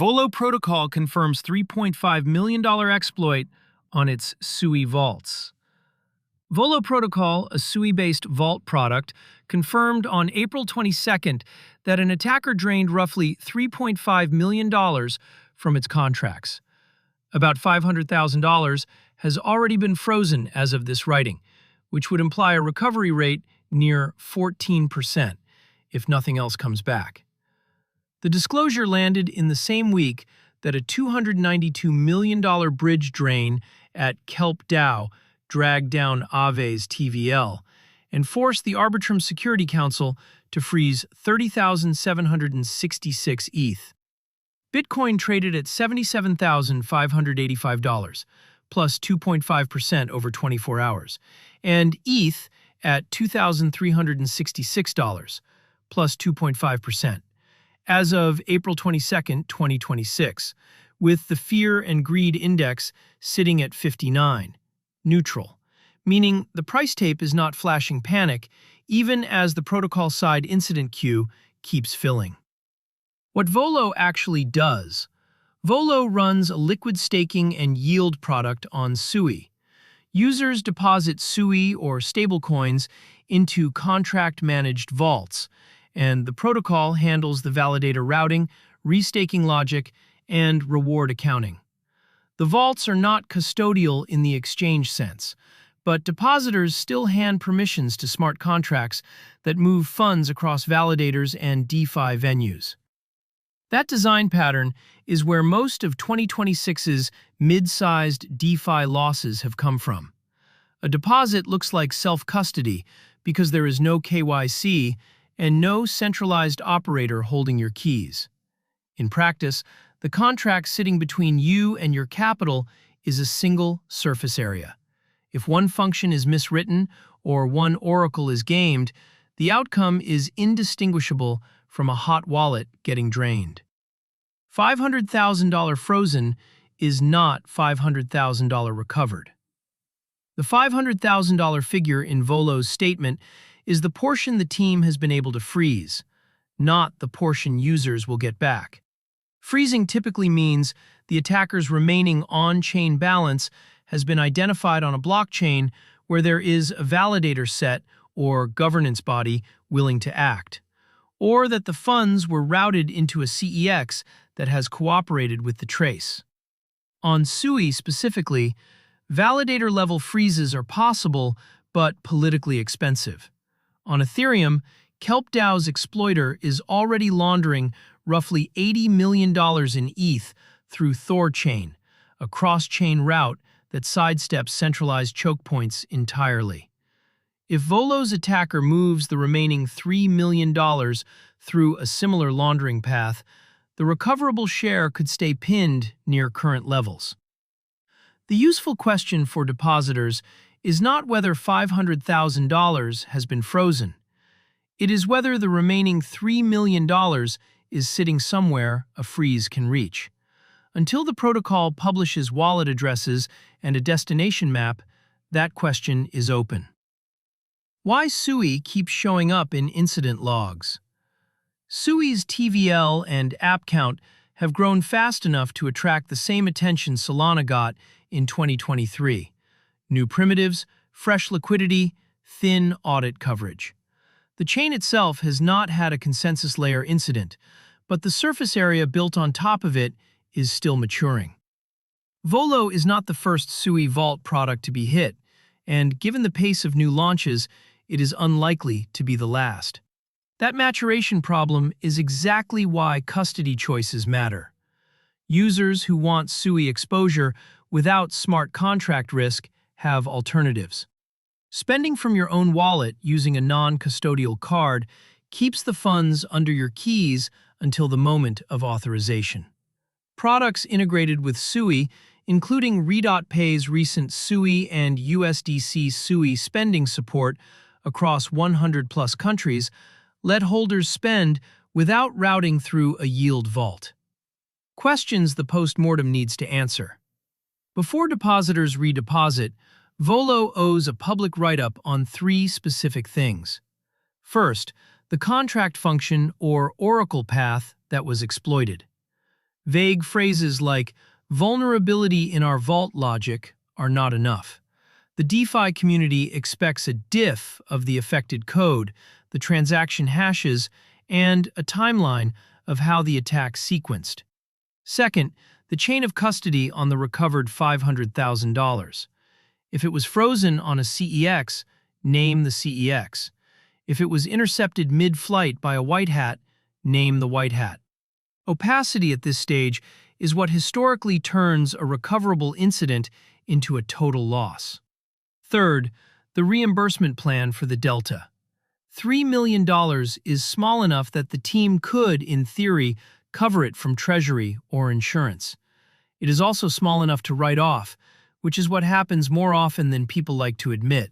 Volo Protocol confirms $3.5 million exploit on its Sui vaults. Volo Protocol, a Sui-based vault product, confirmed on April 22nd that an attacker drained roughly $3.5 million from its contracts. About $500,000 has already been frozen as of this writing, which would imply a recovery rate near 14% if nothing else comes back. The disclosure landed in the same week that a $292 million bridge drain at Kelp Dow dragged down Aave's TVL and forced the Arbitrum Security Council to freeze 30,766 ETH. Bitcoin traded at $77,585, plus 2.5% over 24 hours, and ETH at $2,366, plus 2.5%. As of April 22, 2026, with the Fear and Greed Index sitting at 59, neutral, meaning the price tape is not flashing panic even as the protocol side incident queue keeps filling. What Volo actually does: Volo runs a liquid staking and yield product on Sui. Users deposit Sui or stablecoins into contract-managed vaults, and the protocol handles the validator routing, restaking logic, and reward accounting. The vaults are not custodial in the exchange sense, but depositors still hand permissions to smart contracts that move funds across validators and DeFi venues. That design pattern is where most of 2026's mid-sized DeFi losses have come from. A deposit looks like self-custody because there is no KYC and no centralized operator holding your keys. In practice, the contract sitting between you and your capital is a single surface area. If one function is miswritten or one oracle is gamed, the outcome is indistinguishable from a hot wallet getting drained. $500,000 frozen is not $500,000 recovered. The $500,000 figure in Volo's statement is the portion the team has been able to freeze, not the portion users will get back. Freezing typically means the attacker's remaining on-chain balance has been identified on a blockchain where there is a validator set or governance body willing to act, or that the funds were routed into a CEX that has cooperated with the trace. On Sui specifically, validator-level freezes are possible but politically expensive. On Ethereum, Kelp Dow's exploiter is already laundering roughly $80 million in ETH through Thorchain, a cross-chain route that sidesteps centralized choke points entirely. If Volo's attacker moves the remaining $3 million through a similar laundering path, the recoverable share could stay pinned near current levels. The useful question for depositors is not whether $500,000 has been frozen. It is whether the remaining $3 million is sitting somewhere a freeze can reach. Until the protocol publishes wallet addresses and a destination map, that question is open. Why Sui keeps showing up in incident logs? Sui's TVL and app count have grown fast enough to attract the same attention Solana got in 2023. New primitives, fresh liquidity, thin audit coverage. The chain itself has not had a consensus layer incident, but the surface area built on top of it is still maturing. Volo is not the first Sui Vault product to be hit, and given the pace of new launches, it is unlikely to be the last. That maturation problem is exactly why custody choices matter. Users who want Sui exposure without smart contract risk have alternatives. Spending from your own wallet using a non-custodial card keeps the funds under your keys until the moment of authorization. Products integrated with Sui, including Redot.Pay's recent Sui and USDC Sui spending support across 100+ countries, let holders spend without routing through a yield vault. Questions the postmortem needs to answer. Before depositors redeposit, Volo owes a public write-up on 3 specific things. First, the contract function or oracle path that was exploited. Vague phrases like vulnerability in our vault logic are not enough. The DeFi community expects a diff of the affected code, the transaction hashes, and a timeline of how the attack sequenced. Second, the chain of custody on the recovered $500,000. If it was frozen on a CEX, name the CEX. If it was intercepted mid-flight by a white hat, name the white hat. Opacity at this stage is what historically turns a recoverable incident into a total loss. Third, the reimbursement plan for the Delta. $3 million is small enough that the team could, in theory, cover it from Treasury or insurance. It is also small enough to write off, which is what happens more often than people like to admit.